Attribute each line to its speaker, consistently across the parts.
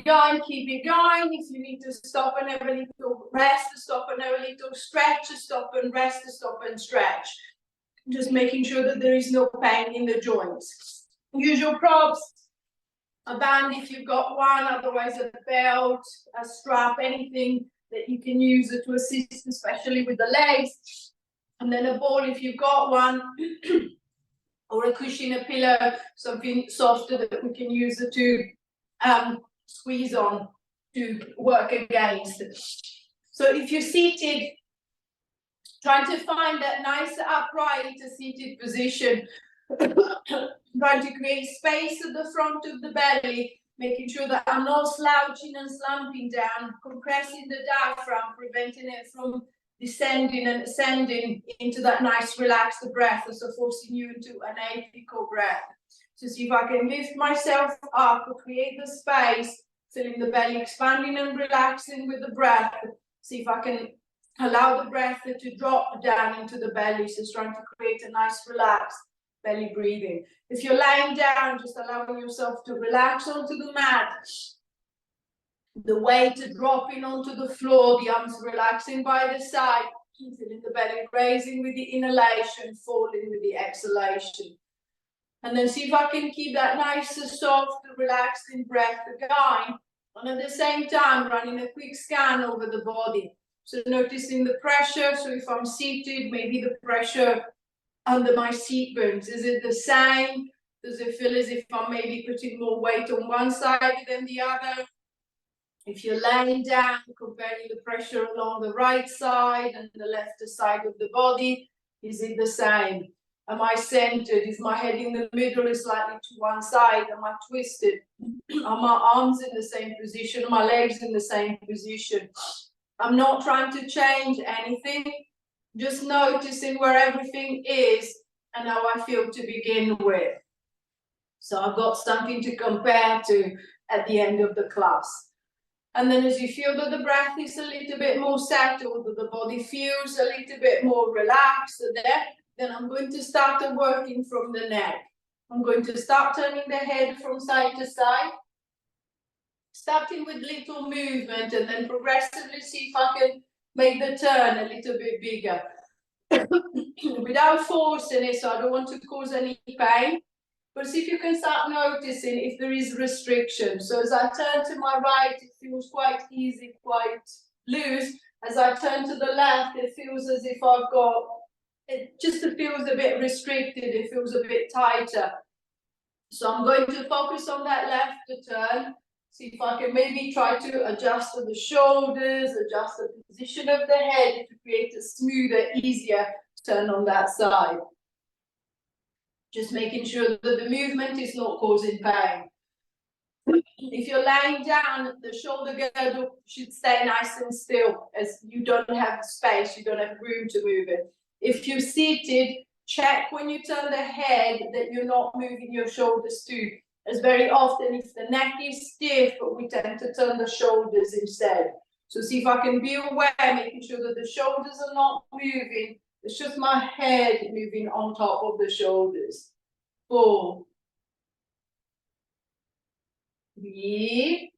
Speaker 1: going, keep it going. If you need to stop and have a little rest, stop and have a little stretch, stop and rest, stop and stretch. Just making sure that there is no pain in the joints. Usual props, a band if you've got one, otherwise a belt, a strap, anything that you can use to assist, especially with the legs. And then a ball if you've got one, or a cushion, a pillow, something softer that we can use to squeeze on to work against. So if you're seated, trying to find that nice upright seated position, trying to create space at the front of the belly, making sure that I'm not slouching and slumping down, compressing the diaphragm, preventing it from descending and ascending into that nice relaxed breath, so forcing you into an apical breath. So see if I can lift myself up, create the space, feeling the belly expanding and relaxing with the breath. See if I can allow the breath to drop down into the belly, so it's trying to create a nice relaxed belly breathing. If you're lying down, just allowing yourself to relax onto the mat. The weight dropping onto the floor, the arms relaxing by the side, feeling the belly raising with the inhalation, falling with the exhalation. And then see if I can keep that nice, soft, relaxing breath going. And at the same time, running a quick scan over the body. So noticing the pressure. So if I'm seated, maybe the pressure under my seat bones. Is it the same? Does it feel as if I'm maybe putting more weight on one side than the other? If you're laying down, comparing the pressure along the right side and the left side of the body, is it the same? Am I centered? Is my head in the middle or slightly to one side? Am I twisted? Are my arms in the same position? Are my legs in the same position? I'm not trying to change anything, just noticing where everything is and how I feel to begin with. So I've got something to compare to at the end of the class. And then as you feel that the breath is a little bit more settled, that the body feels a little bit more relaxed there, then I'm going to start working from the neck. I'm going to start turning the head from side to side, starting with little movement, and then progressively see if I can make the turn a little bit bigger. Without forcing it, so I don't want to cause any pain. But see if you can start noticing if there is restriction. So as I turn to my right, it feels quite easy, quite loose. As I turn to the left, it feels as if I've got, it just feels a bit restricted, it feels a bit tighter. So I'm going to focus on that left turn. See if I can maybe try to adjust the shoulders, adjust the position of the head to create a smoother, easier turn on that side. Just making sure that the movement is not causing pain. If you're lying down, the shoulder girdle should stay nice and still, as you don't have space, you don't have room to move it. If you're seated, check when you turn the head that you're not moving your shoulders too. As very often, if the neck is stiff, we tend to turn the shoulders instead. So see if I can be aware, making sure that the shoulders are not moving. It's just my head moving on top of the shoulders. 4, 3,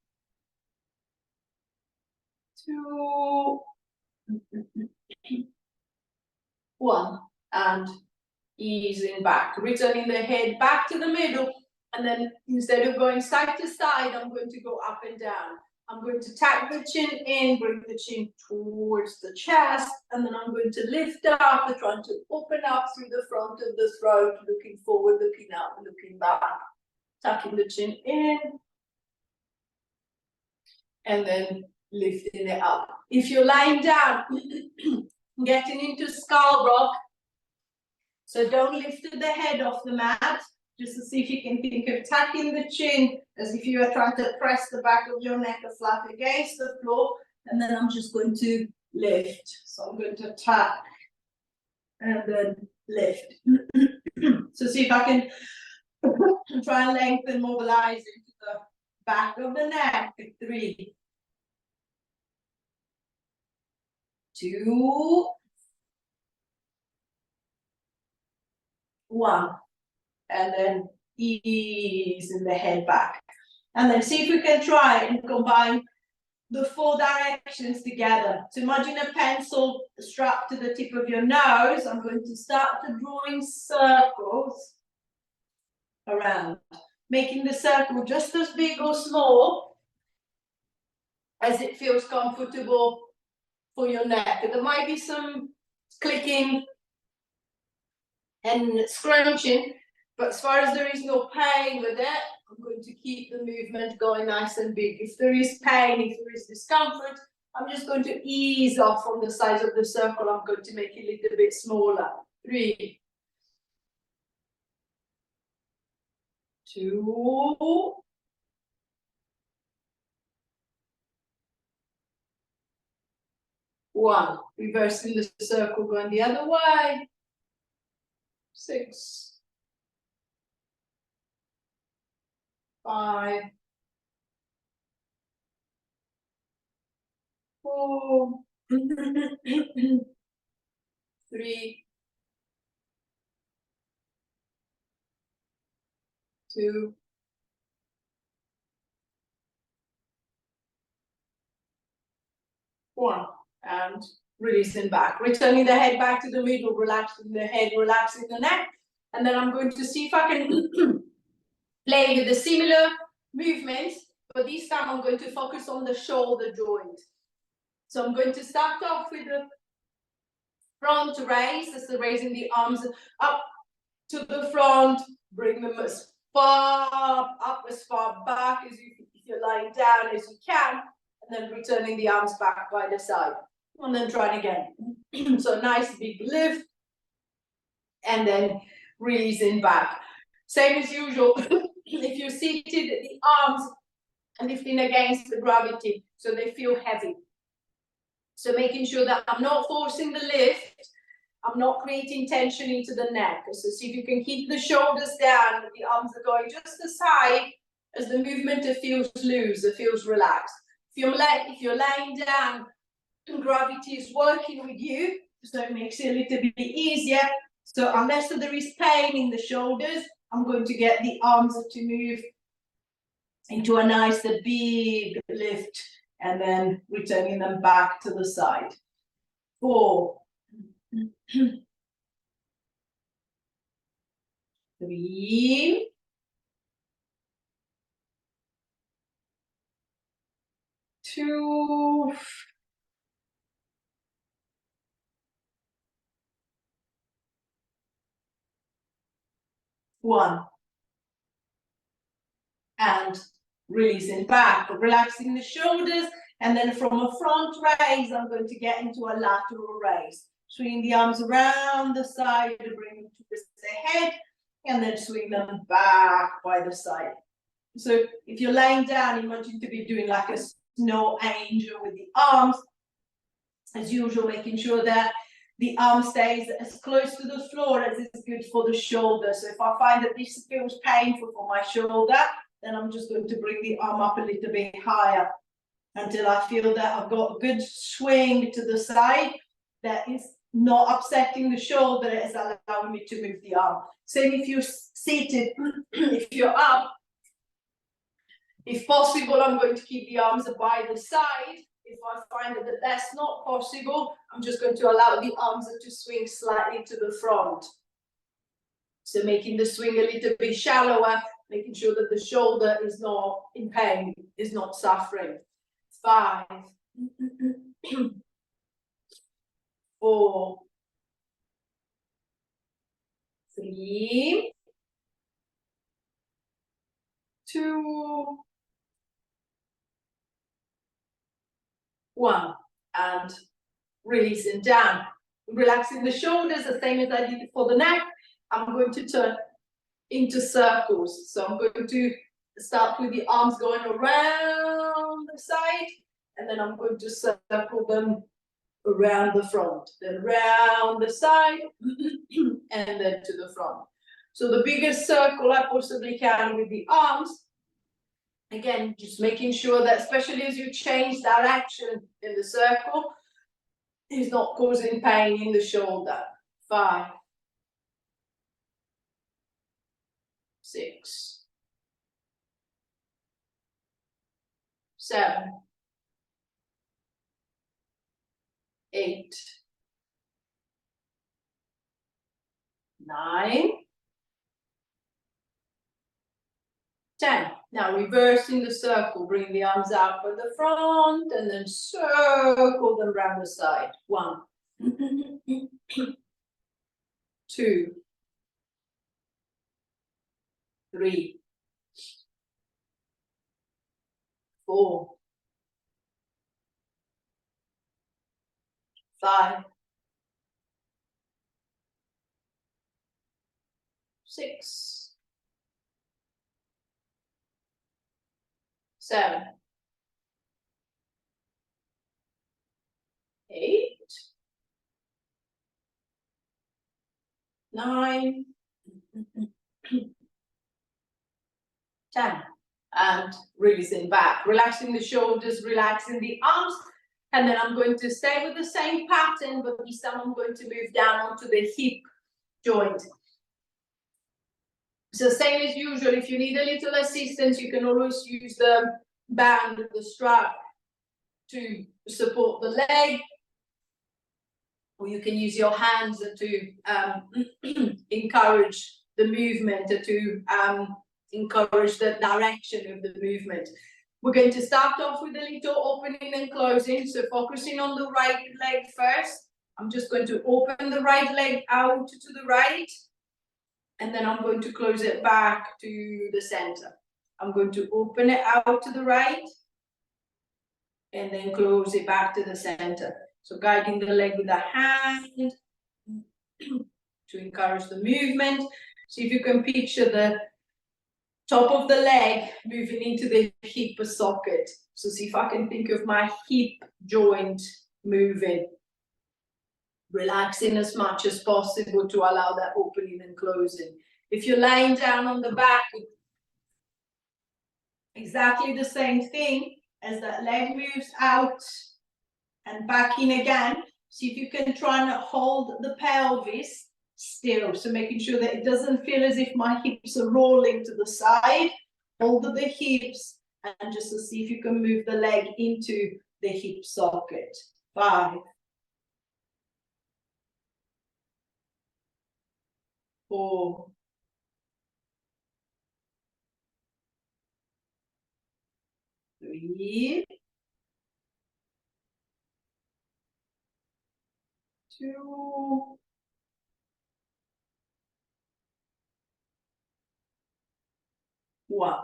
Speaker 1: 2, 1, and easing back, returning the head back to the middle, and then instead of going side to side, I'm going to go up and down. I'm going to tap the chin in, bring the chin towards the chest, and then I'm going to lift up, trying to open up through the front of the throat, looking forward, looking up, looking back, tucking the chin in, and then lifting it up. If you're lying down, getting into skull rock, so don't lift the head off the mat, just to see if you can think of tucking the chin as if you are trying to press the back of your neck flat against the floor, and then I'm just going to lift. So I'm going to tuck and then lift. So see if I can try and lengthen, mobilize into the back of the neck. 3, 2, 1. And then easing the head back. And then see if we can try and combine the 4 directions together. So imagine a pencil strapped to the tip of your nose. I'm going to start to drawing circles around, making the circle just as big or small as it feels comfortable for your neck. There might be some clicking and scrunching, but as far as there is no pain with it, I'm going to keep the movement going nice and big. If there is pain, if there is discomfort, I'm just going to ease off from the size of the circle. I'm going to make it a little bit smaller. 3, 2, 1. Reversing the circle, going the other way. 6, 5, 4, 3, 2, 1. And releasing back. Returning the head back to the middle, relaxing the head, relaxing the neck. And then I'm going to see if I can play with a similar movement, but this time I'm going to focus on the shoulder joint. So I'm going to start off with the front raise, so raising the arms up to the front, bring them as far up, as far back as you, if you're lying down as you can, and then returning the arms back by the side. And then try it again. So nice big lift, and then releasing back. Same as usual. If you're seated, the arms are lifting against the gravity, so they feel heavy. So making sure that I'm not forcing the lift, I'm not creating tension into the neck. So see if you can keep the shoulders down, the arms are going just aside as the movement feels loose, it feels relaxed. If you're laying down, gravity is working with you, so it makes it a little bit easier. So unless there is pain in the shoulders, I'm going to get the arms to move into a nice big lift, and then returning them back to the side. 4, 3, 2, 1. And releasing back, relaxing the shoulders, and then from a front raise, I'm going to get into a lateral raise. Swing the arms around the side, bring them towards the head, and then swing them back by the side. So if you're laying down, imagine to be doing like a snow angel with the arms, as usual, making sure that the arm stays as close to the floor as is good for the shoulder. So if I find that this feels painful for my shoulder, then I'm just going to bring the arm up a little bit higher until I feel that I've got a good swing to the side that is not upsetting the shoulder, as allowing me to move the arm. Same if you're seated, if you're up, if possible, I'm going to keep the arms by the side. If I find that that's not possible, I'm just going to allow the arms to swing slightly to the front. So making the swing a little bit shallower, making sure that the shoulder is not in pain, is not suffering. 5, 4, 3, 2, 1, and releasing down. Relaxing the shoulders, the same as I did for the neck. I'm going to turn into circles. So I'm going to start with the arms going around the side, and then I'm going to circle them around the front, then around the side, and then to the front. So the biggest circle I possibly can with the arms. Again, just making sure that, especially as you change direction in the circle, is not causing pain in the shoulder. 5, 6, 7, 8, 9, 10. Now reversing the circle, bring the arms out at the front and then circle them around the side. 1, 2, 3, 4, 5, 6, 7, 8, 9, 10. And releasing back, relaxing the shoulders, relaxing the arms. And then I'm going to stay with the same pattern, but this time I'm going to move down onto the hip joint. So same as usual, if you need a little assistance, you can always use the band, the strap to support the leg, or you can use your hands to encourage the movement, to encourage the direction of the movement. We're going to start off with a little opening and closing. So focusing on the right leg first. I'm just going to open the right leg out to the right, and then I'm going to close it back to the center. I'm going to open it out to the right, and then close it back to the center. So guiding the leg with the hand to encourage the movement. See if you can picture the top of the leg moving into the hip socket. So see if I can think of my hip joint moving, relaxing as much as possible to allow that opening and closing. If you're lying down on the back, exactly the same thing. As that leg moves out and back in again, see if you can try and hold the pelvis still. So making sure that it doesn't feel as if my hips are rolling to the side. Hold the hips and just to see if you can move the leg into the hip socket. 5, 4, 3, 2, 1.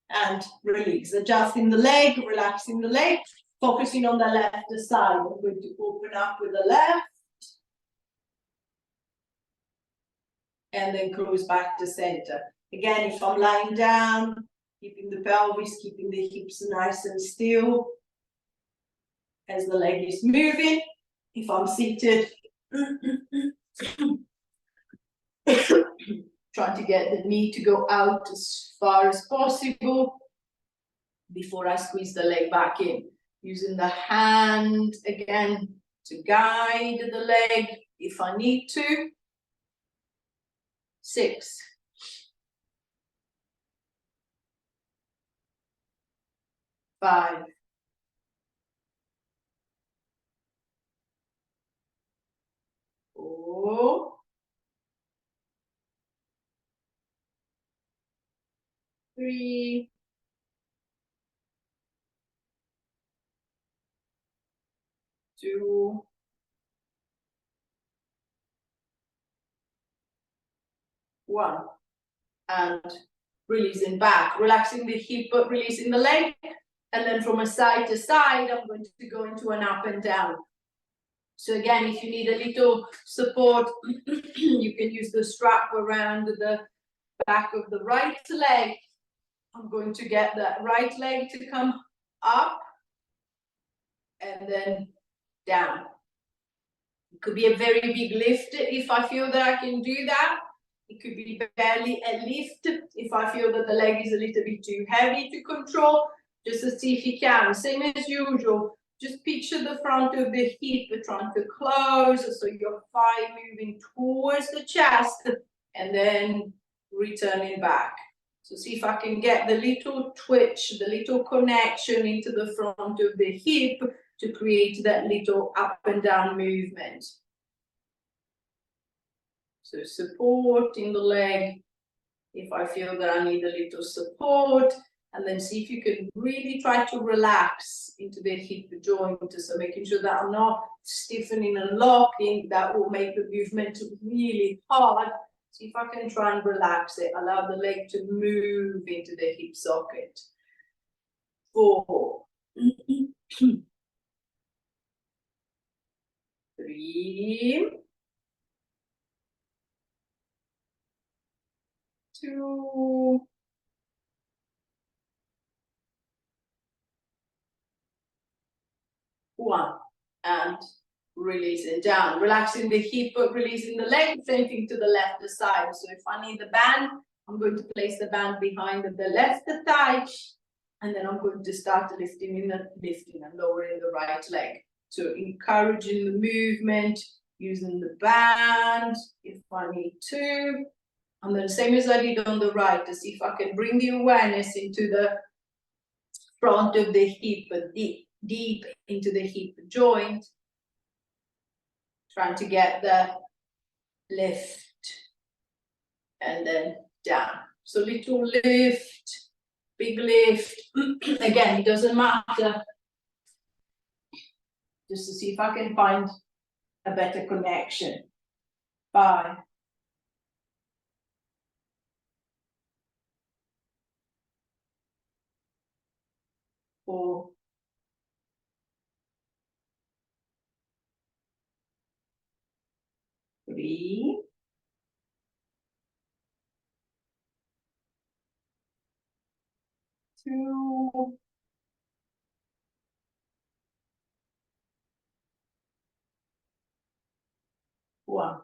Speaker 1: And release. Adjusting the leg, relaxing the leg, focusing on the left side. I'm going to open up with the left. And then close back to center. Again, if I'm lying down, keeping the pelvis, keeping the hips nice and still as the leg is moving. If I'm seated, trying to get the knee to go out as far as possible before I squeeze the leg back in. Using the hand again to guide the leg if I need to. 6, 5, 4, 3, 2, 1. And releasing back, relaxing the hip, but releasing the leg. And then from a side to side, I'm going to go into an up and down. So again, if you need a little support, you can use the strap around the back of the right leg. I'm going to get that right leg to come up and then down. It could be a very big lift if I feel that I can do that. It could be barely a lift if I feel that the leg is a little bit too heavy to control. Just to see if you can. Same as usual. Just picture the front of the hip trying to close, so your thigh moving towards the chest and then returning back. So see if I can get the little twitch, the little connection into the front of the hip to create that little up and down movement. So support in the leg, if I feel that I need a little support, and then see if you can really try to relax into the hip joint. So making sure that I'm not stiffening and locking, that will make the movement really hard. See if I can try and relax it, allow the leg to move into the hip socket. 4, 3, 2, 1, and releasing down, relaxing the hip, but releasing the leg, same thing to the left side. So if I need the band, I'm going to place the band behind the left thigh, and then I'm going to start lifting and lowering the right leg. So encouraging the movement, using the band if I need to. And then same as I did on the right, to see if I can bring the awareness into the front of the hip, deep into the hip joint. Trying to get the lift and then down. So little lift, big lift. Again, it doesn't matter. Just to see if I can find a better connection. 5, 4, 3, 2, 1,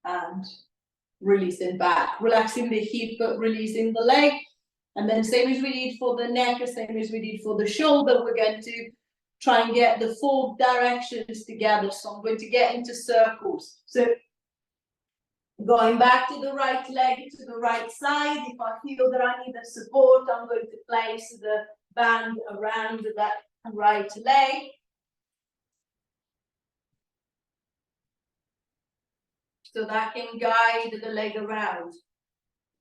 Speaker 1: and releasing back, relaxing the hip, but releasing the leg. And then same as we did for the neck, same as we did for the shoulder, we're going to try and get the 4 directions together. So I'm going to get into circles. So going back to the right leg, to the right side. If I feel that I need the support, I'm going to place the band around that right leg. So that can guide the leg around.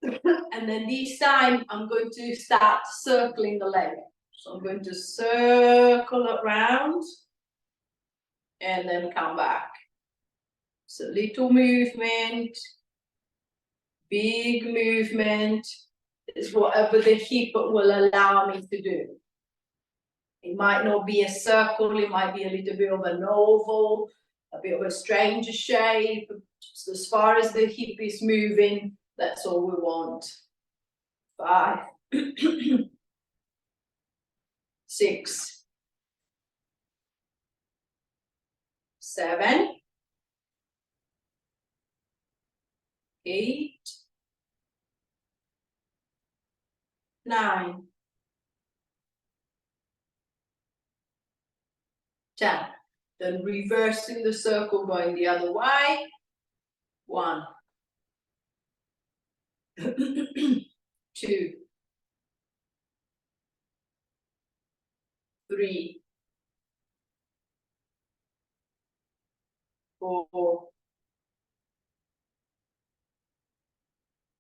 Speaker 1: And then this time, I'm going to start circling the leg. So I'm going to circle around and then come back. So little movement, big movement is whatever the hip will allow me to do. It might not be a circle, it might be a little bit of an oval, a bit of a strange shape. Just as far as the hip is moving, that's all we want. 5, 6, 7, 8, 9, 10. Then reversing the circle, going the other way. 1, 2, 3, 4,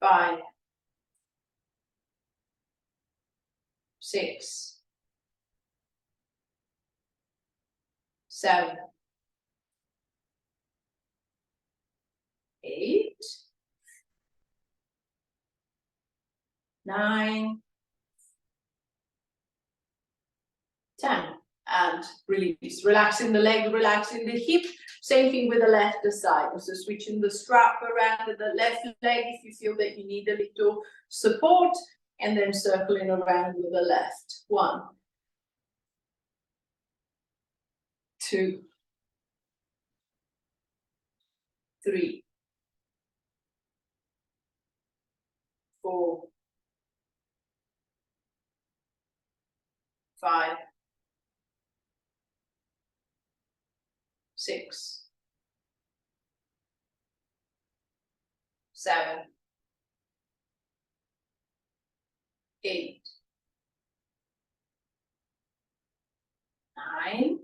Speaker 1: 5, 6, 7, 8, 9, 10. And release. Relaxing the leg, relaxing the hip. Same thing with the left side. So switching the strap around the left leg if you feel that you need a little support, and then circling around with the left. 1, 2, 3, 4, 5, 6, 7, 8, 9,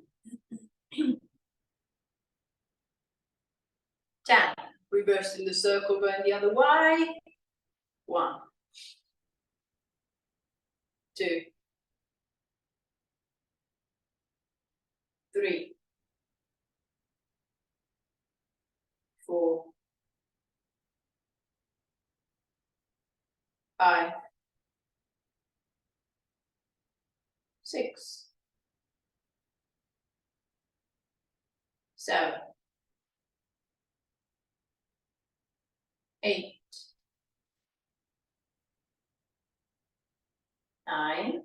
Speaker 1: 10. Reversing the circle, going the other way. 1, 2, 3, 4, 5, 6, 7, 8, 9,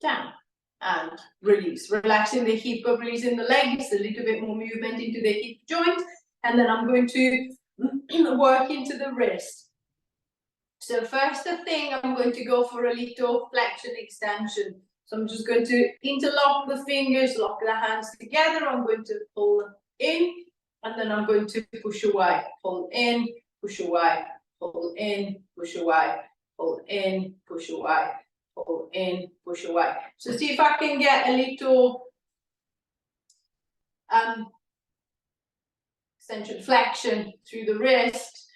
Speaker 1: 10. And release. Relaxing the hip, releasing the legs, a little bit more movement into the hip joint. And then I'm going to work into the wrist. So first thing, I'm going to go for a little flexion extension. So I'm just going to interlock the fingers, lock the hands together. I'm going to pull in, and then I'm going to push away. Pull in, push away, pull in, push away, pull in, push away, pull in, push away. So see if I can get a little extension flexion through the wrist,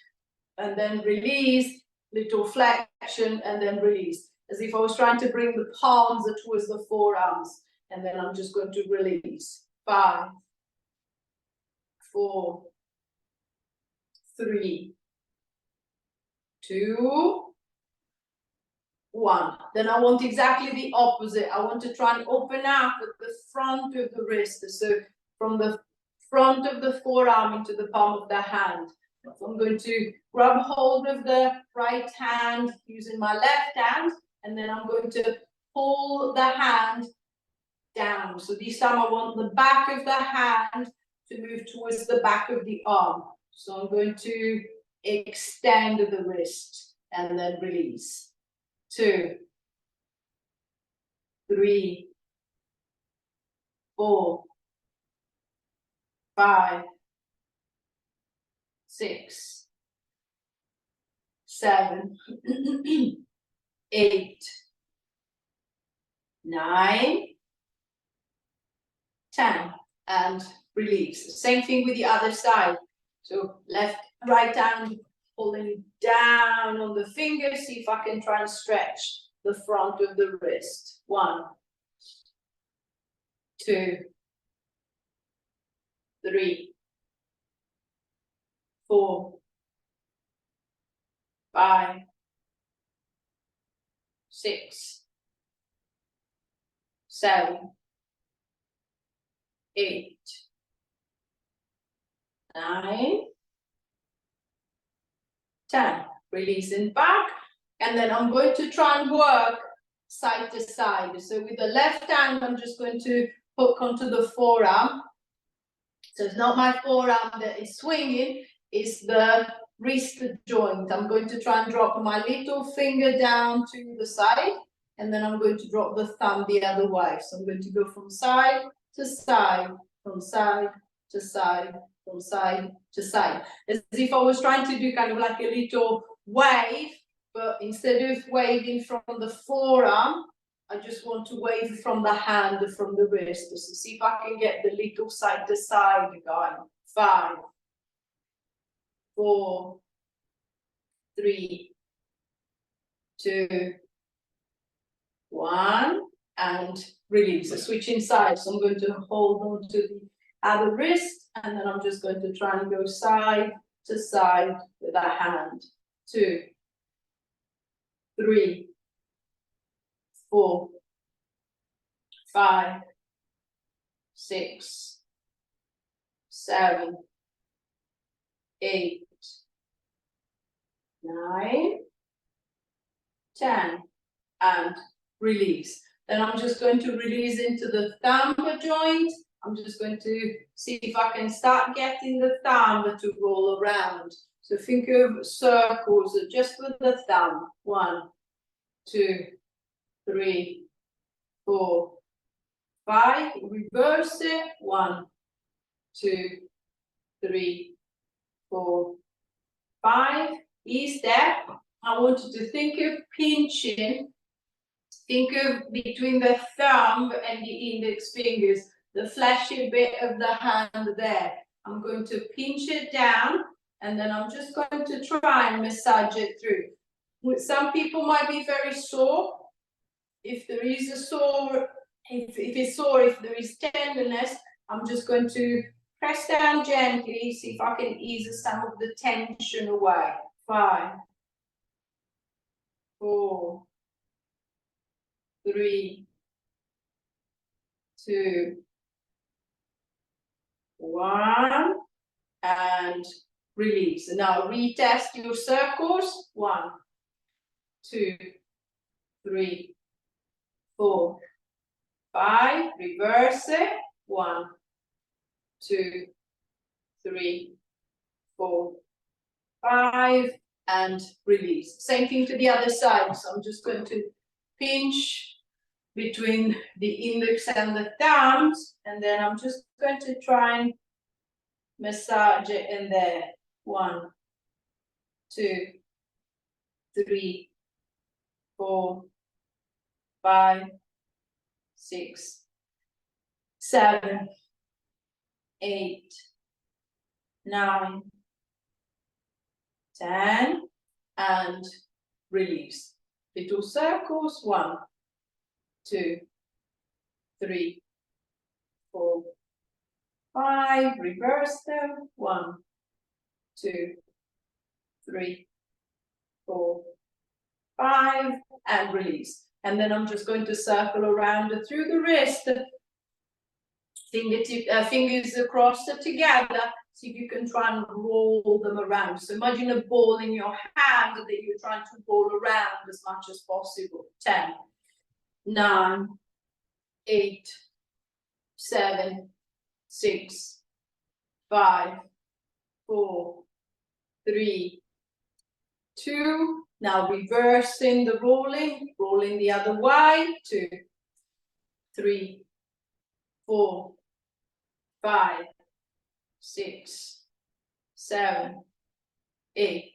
Speaker 1: and then release, little flexion, and then release. As if I was trying to bring the palms towards the forearms, and then I'm just going to release. 5, 4, 3, 2, 1. Then I want exactly the opposite. I want to try and open up at the front of the wrist. So from the front of the forearm into the palm of the hand. So I'm going to grab hold of the right hand using my left hand, and then I'm going to pull the hand down. So this time I want the back of the hand to move towards the back of the arm. So I'm going to extend the wrist and then release. 2, 3, 4, 5, 6, 7, 8, 9, 10, and release. Same thing with the other side. So right hand pulling down on the fingers. See if I can try and stretch the front of the wrist. 1, 2, 3, 4, 5, 6, 7, 8, 9, 10. Releasing back, and then I'm going to try and work side to side. So with the left hand, I'm just going to hook onto the forearm. So it's not my forearm that is swinging, it's the wrist joint. I'm going to try and drop my little finger down to the side, and then I'm going to drop the thumb the other way. So I'm going to go from side to side, from side to side, from side to side. As if I was trying to do kind of like a little wave, but instead of waving from the forearm, I just want to wave from the hand, from the wrist. So see if I can get the little side to side going. 5, 4, 3, 2, 1, and release. So switching sides. So I'm going to hold on to the other wrist, and then I'm just going to try and go side to side with that hand. 2, 3, 4, 5, 6, 7, 8, 9, 10, and release. Then I'm just going to release into the thumb joint. I'm just going to see if I can start getting the thumb to roll around. So think of circles just with the thumb. 1, 2, 3, 4, 5. Reverse it. 1, 2, 3, 4, 5. is that I want you to think of pinching. Think of between the thumb and the index fingers, the fleshy bit of the hand there. I'm going to pinch it down, and then I'm just going to try and massage it through. Some people might be very sore. If there is a sore, if it's sore, if there is tenderness, I'm just going to press down gently, see if I can ease some of the tension away. 5, 4, 3, 2, 1, and release. And now retest your circles. 1, 2, 3, 4, 5. Reverse it. 1, 2, 3, 4, 5, and release. Same thing to the other side. So I'm just going to pinch between the index and the thumbs, and then I'm just going to try and massage it in there. 1, 2, 3, 4, 5, 6, 7, 8, 9, 10, and release. Little circles. 1, 2, 3, 4, 5. Reverse them. 1, 2, 3, 4, 5, and release. And then I'm just going to circle around through the wrist, fingers across together. See if you can try and roll them around. So imagine a ball in your hand that you're trying to roll around as much as possible. 10, 9, 8, 7, 6, 5, 4, 3, 2. Now reversing the rolling the other way. 2, 3, 4, 5, 6, 7, 8,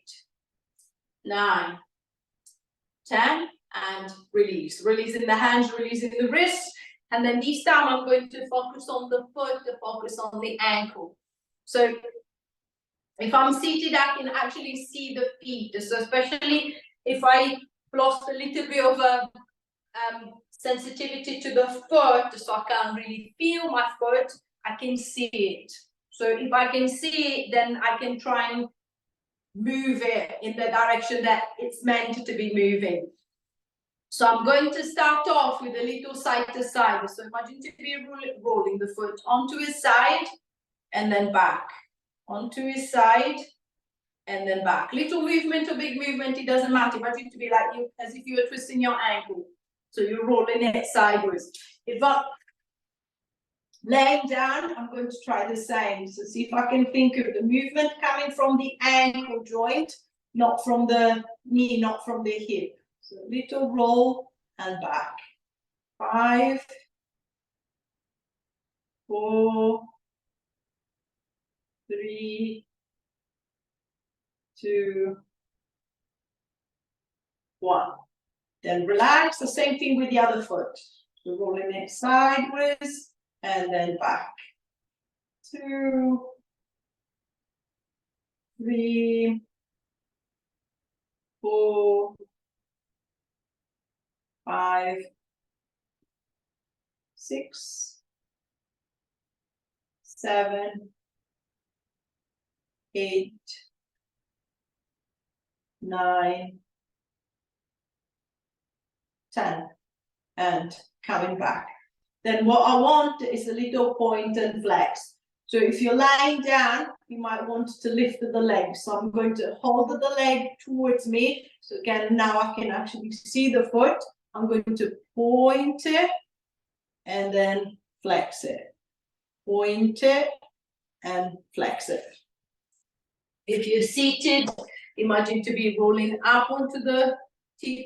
Speaker 1: 9, 10, and release. Releasing the hands, releasing the wrists. And then this time I'm going to focus on the foot, to focus on the ankle. So if I'm seated, I can actually see the feet. So especially if I lost a little bit of a sensitivity to the foot, so I can't really feel my foot, I can see it. So if I can see it, then I can try and move it in the direction that it's meant to be moving. So I'm going to start off with a little side to side. So imagine to be rolling the foot onto his side and then back, onto his side and then back. Little movement or big movement, it doesn't matter. Imagine to be like you, as if you were twisting your ankle. So you're rolling it sideways. If I'm laying down, I'm going to try the same. So see if I can think of the movement coming from the ankle joint, not from the knee, not from the hip. So little roll and back. 5, 4, 3, 2, 1. Then relax. The same thing with the other foot. So rolling it sideways and then back. 2, 3, 4, 5, 6, 7, 8, 9, 10, and coming back. Then what I want is a little point and flex. So if you're lying down, you might want to lift the leg. So I'm going to hold the leg towards me. So again, now I can actually see the foot. I'm going to point it and then flex it. Point it and flex it. If you're seated, imagine to be rolling up onto the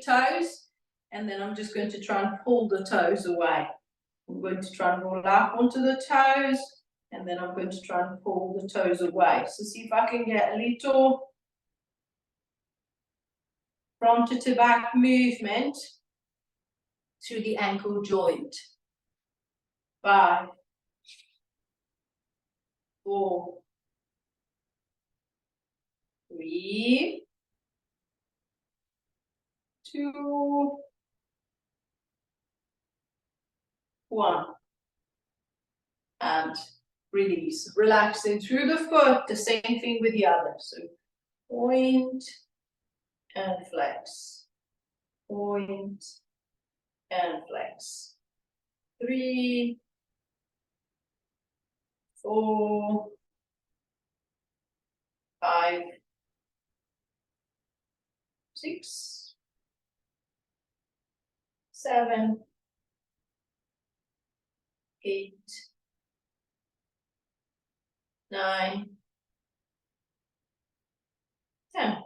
Speaker 1: toes, and then I'm just going to try and pull the toes away. I'm going to try and roll up onto the toes, and then I'm going to try and pull the toes away. So see if I can get a little front to back movement through the ankle joint. 5, 4, 3, 2, 1. And release. Relaxing through the foot, the same thing with the other. So point and flex. Point and flex. 3, 4, 5, 6, 7, 8, 9, 10.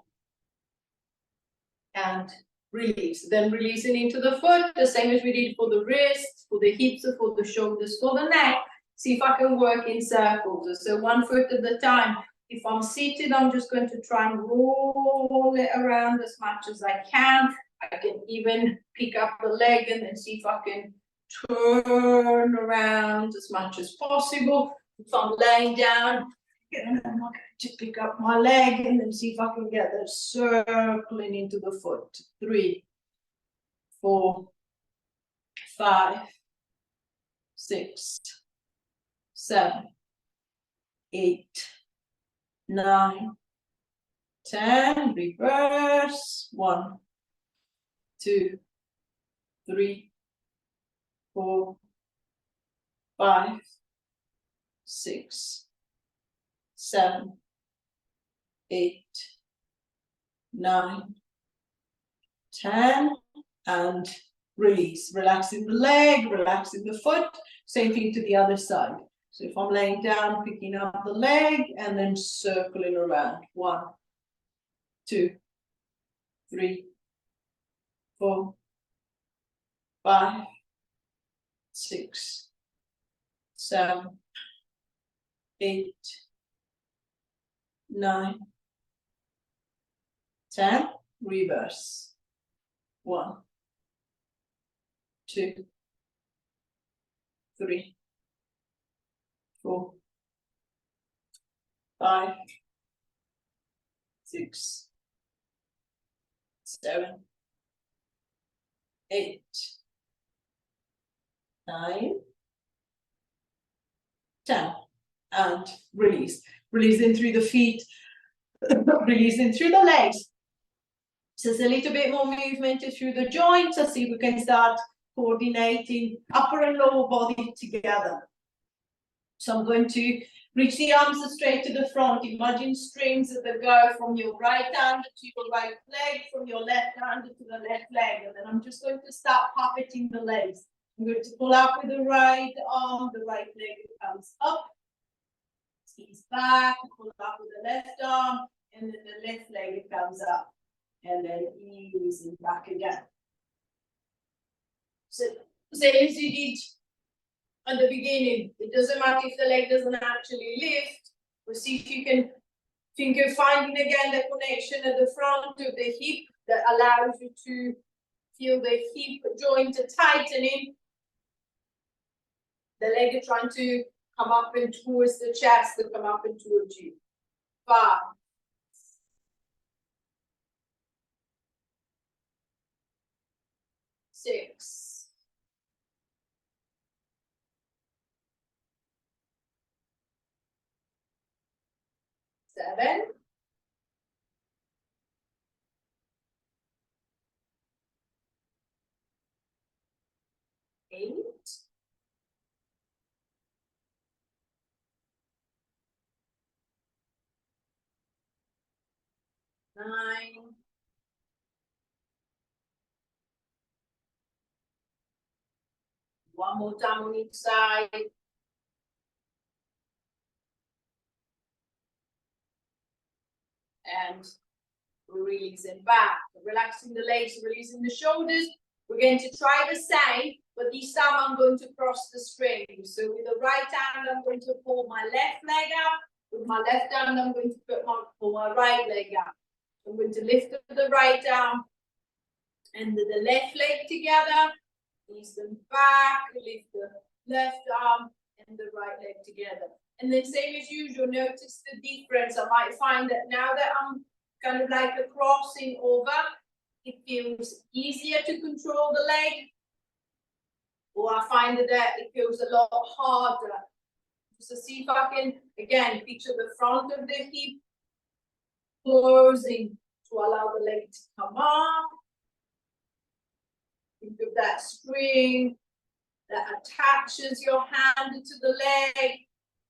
Speaker 1: And release. Then releasing into the foot, the same as we did for the wrists, for the hips, or for the shoulders, for the neck. See if I can work in circles. So 1 foot at a time. If I'm seated, I'm just going to try and roll it around as much as I can. I can even pick up the leg and then see if I can turn around as much as possible. If I'm laying down, I'm going to pick up my leg and then see if I can get that circling into the foot. 3, 4, 5, 6, 7, 8, 9, 10. Reverse. 1, 2, 3, 4, 5, 6, 7, 8, 9, 10, and release. Relaxing the leg, relaxing the foot. Same thing to the other side. So if I'm laying down, picking up the leg and then circling around. 1, 2, 3, 4, 5, 6, 7, 8, 9, 10. Reverse. 1, 2, 3, 4, 5, 6, 7, 8, 9, 10. And release. Releasing through the feet, releasing through the legs. So it's a little bit more movement through the joints. Let's see if we can start coordinating upper and lower body together. So I'm going to reach the arms straight to the front. Imagine strings that go from your right hand to your right leg, from your left hand to the left leg. And then I'm just going to start puppeting the legs. I'm going to pull up with the right arm, the right leg comes up. Squeeze back, pull up with the left arm, and then the left leg comes up. And then easing back again. So same as you did at the beginning. It doesn't matter if the leg doesn't actually lift. We'll see if you can think of finding again the connection at the front of the hip that allows you to feel the hip joint tightening. The leg is trying to come up and towards the chest, to come up and towards you. 5, 6, 7, 8, 9, 1 more time on each side. And releasing back, relaxing the legs, releasing the shoulders. We're going to try the same, but this time I'm going to cross the string. So with the right hand, I'm going to pull my left leg up. With my left hand, I'm going to pull my right leg up. I'm going to lift up the right arm, And the left leg together, ease them back, lift the left arm and the right leg together. And then same as usual, notice the difference. I might find that now that I'm kind of like a crossing over, it feels easier to control the leg. Or I find that it feels a lot harder. So see if I can, again, picture the front of the hip closing to allow the leg to come up. Think of that string that attaches your hand to the leg,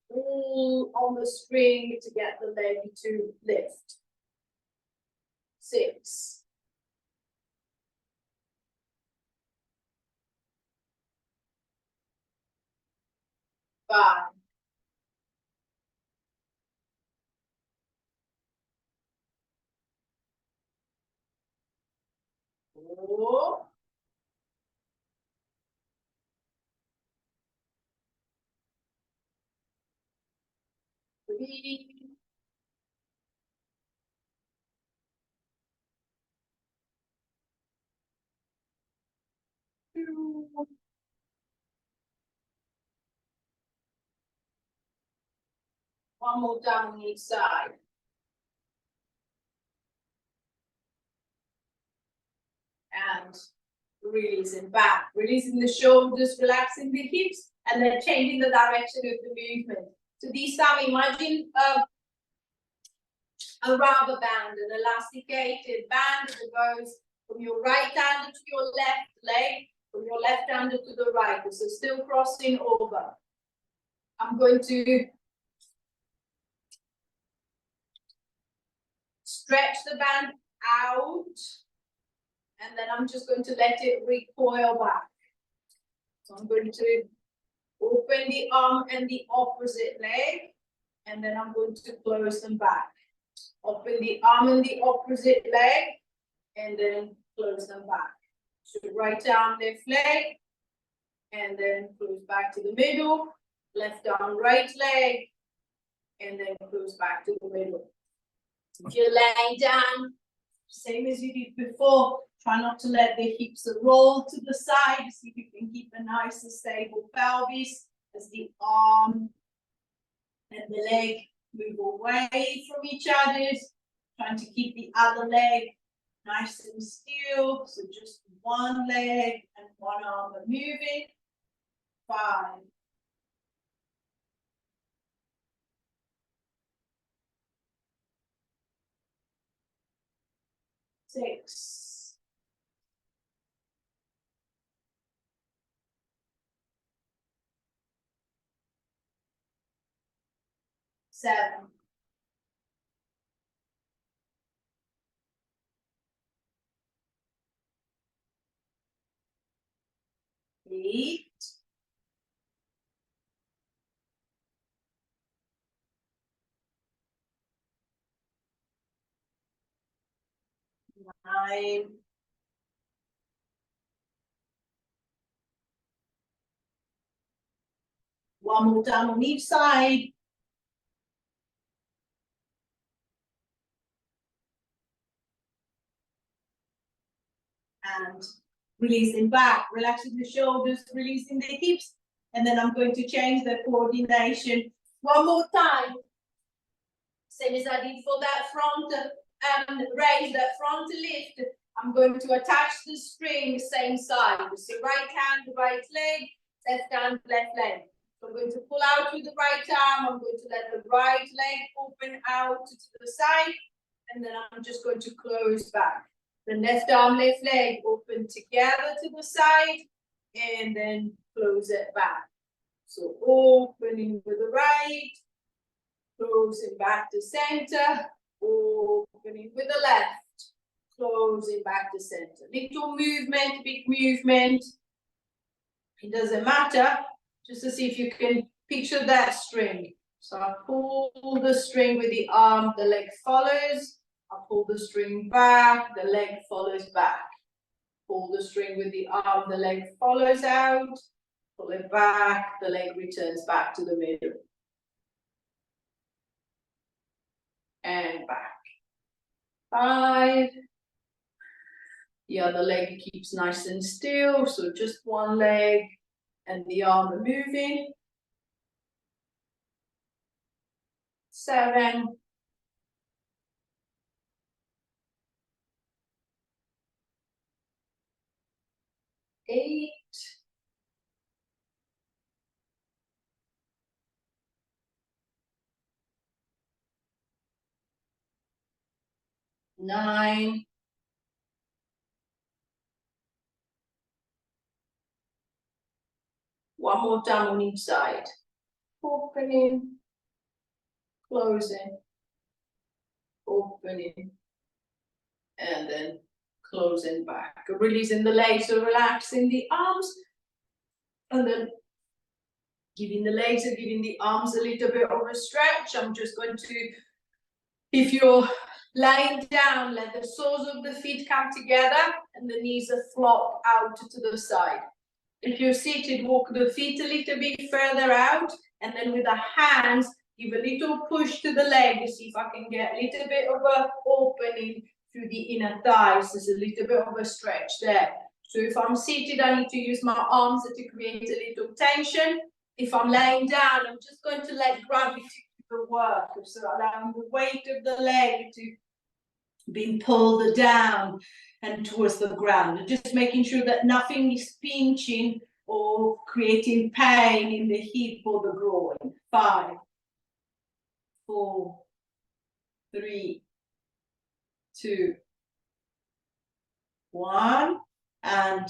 Speaker 1: all on the string to get the leg to lift. 6. 5. 4. 3. 2. 1 more down on each side. And releasing back, releasing the shoulders, relaxing the hips, and then changing the direction of the movement. So this time, imagine a rubber band, an elasticated band that goes from your right hand to your left leg, from your left hand to the right. So still crossing over. I'm going to stretch the band out, and then I'm just going to let it recoil back. So I'm going to open the arm and the opposite leg, and then I'm going to close them back. Open the arm and the opposite leg, and then close them back. So right arm, left leg, and then close back to the middle. Left arm, right leg, and then close back to the middle. If you're laying down, same as you did before, try not to let the hips roll to the side. See if you can keep a nice and stable pelvis as the arm and the leg move away from each other. Trying to keep the other leg nice and still. So just one leg and one arm are moving. 5. 6. 7. 8. 9. 1 more down on each side. And releasing back, relaxing the shoulders, releasing the hips. And then I'm going to change the coordination 1 more time. Same as I did for that front raise, that front lift. I'm going to attach the string same side. So right hand, right leg, left hand, left leg. So I'm going to pull out with the right arm. I'm going to let the right leg open out to the side. And then I'm just going to close back. The left arm, left leg open together to the side. And then close it back. So opening with the right. Closing back to center, opening with the left, closing back to center. Little movement, big movement. It doesn't matter, just to see if you can picture that string. So I pull the string with the arm, the leg follows. I pull the string back, the leg follows back. Pull the string with the arm, the leg follows out. Pull it back, the leg returns back to the middle. And back. 5, The other leg keeps nice and still, so just one leg and the arm are moving. 7, 8, 9, 1 more time on each side. Opening, closing, opening, and then closing back. Releasing the legs, so relaxing the arms, and then giving the legs and giving the arms a little bit of a stretch. I'm just going to, if you're lying down, let the soles of the feet come together and the knees are flop out to the side. If you're seated, walk the feet a little bit further out, and then with the hands, give a little push to the leg. See if I can get a little bit of an opening through the inner thighs. There's a little bit of a stretch there. So if I'm seated, I need to use my arms to create a little tension. If I'm laying down, I'm just going to let gravity do the work. So allowing the weight of the leg to be pulled down and towards the ground. Just making sure that nothing is pinching or creating pain in the hip or the groin. 5, 4, 3, 2, 1, and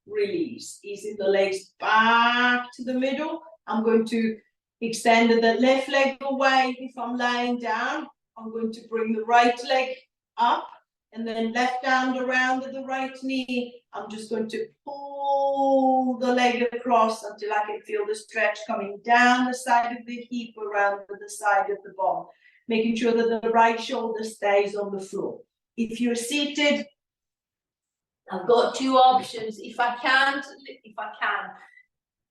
Speaker 1: release. Easing the legs back to the middle. I'm going to extend the left leg away if I'm lying down. I'm going to bring the right leg up and then left hand around the right knee. I'm just going to pull the leg across until I can feel the stretch coming down the side of the hip around the side of the bum, making sure that the right shoulder stays on the floor. If you're seated, I've got 2 options. If I can,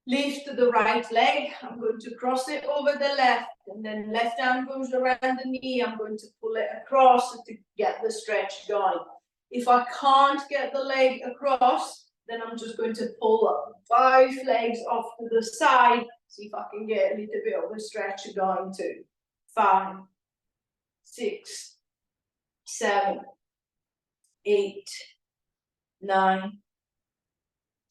Speaker 1: lift the right leg, I'm going to cross it over the left, and then left hand goes around the knee. I'm going to pull it across to get the stretch going. If I can't get the leg across, then I'm just going to pull up 5 legs off to the side, see if I can get a little bit of a stretch going too. 5, 6, 7, 8, 9,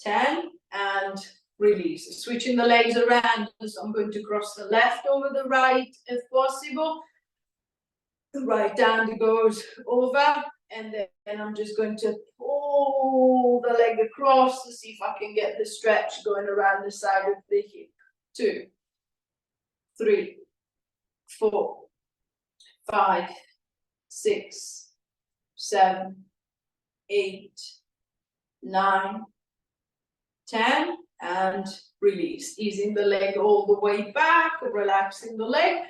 Speaker 1: 10, and release. Switching the legs around, so I'm going to cross the left over the right if possible. The right hand goes over, and then I'm just going to pull the leg across to see if I can get the stretch going around the side of the hip. 2, 3, 4, 5, 6, 7, 8, 9, 10, and release. Easing the leg all the way back, relaxing the leg,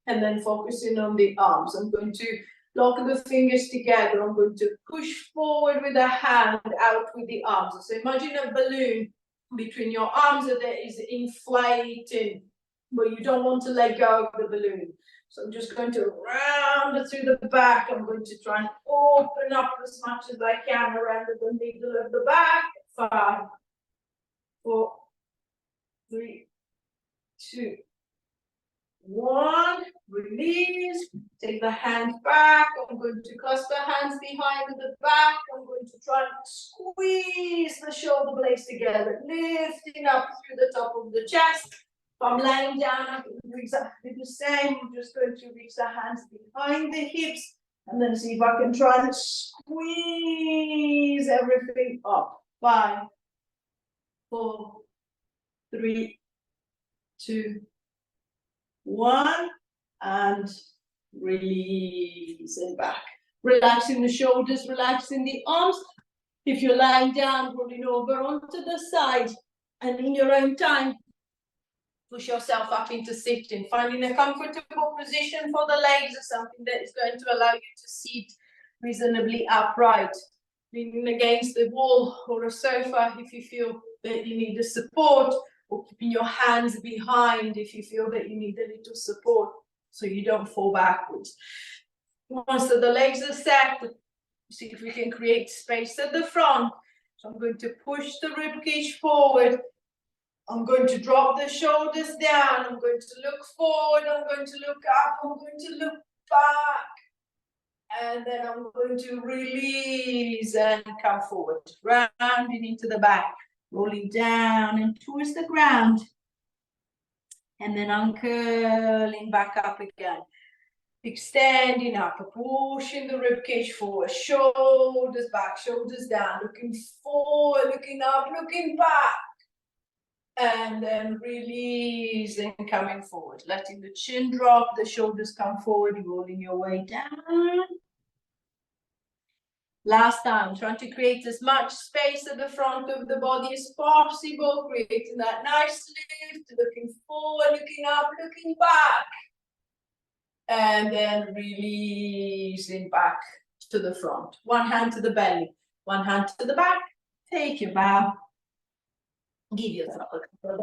Speaker 1: and then focusing on the arms. I'm going to lock the fingers together. I'm going to push forward with the hand, out with the arms. So imagine a balloon between your arms that is inflating, but you don't want to let go of the balloon. So I'm just going to round it through the back. I'm going to try and open up as much as I can around the middle of the back. 5, 4, 3, 2, 1. Release. Take the hands back. I'm going to clasp the hands behind the back. I'm going to try and squeeze the shoulder blades together, lifting up through the top of the chest. If I'm lying down, I can do exactly the same. I'm just going to reach the hands behind the hips and then see if I can try and squeeze everything up. 5, 4, 3, 2, 1, and release and back. Relaxing the shoulders, relaxing the arms. If you're lying down, rolling over onto the side, and in your own time, push yourself up into sitting. Finding a comfortable position for the legs is something that is going to allow you to sit reasonably upright. Leaning against the wall or a sofa if you feel that you need the support, or keeping your hands behind if you feel that you need a little support so you don't fall backwards. Once the legs are set, See if we can create space at the front. So I'm going to push the ribcage forward. I'm going to drop the shoulders down. I'm going to look forward. I'm going to look up. I'm going to look back. And then I'm going to release and come forward. Rounding into the back. Rolling down and towards the ground. And then I'm curling back up again. Extending up, pushing the ribcage forward, shoulders back, shoulders down, looking forward, looking up, looking back. And then releasing, coming forward, letting the chin drop, the shoulders come forward, rolling your way down. Last time, trying to create as much space at the front of the body as possible, creating that nice lift, looking forward, looking up, looking back. And then releasing back to the front. One hand to the belly, one hand to the back. Take your bow. Give yourself a couple of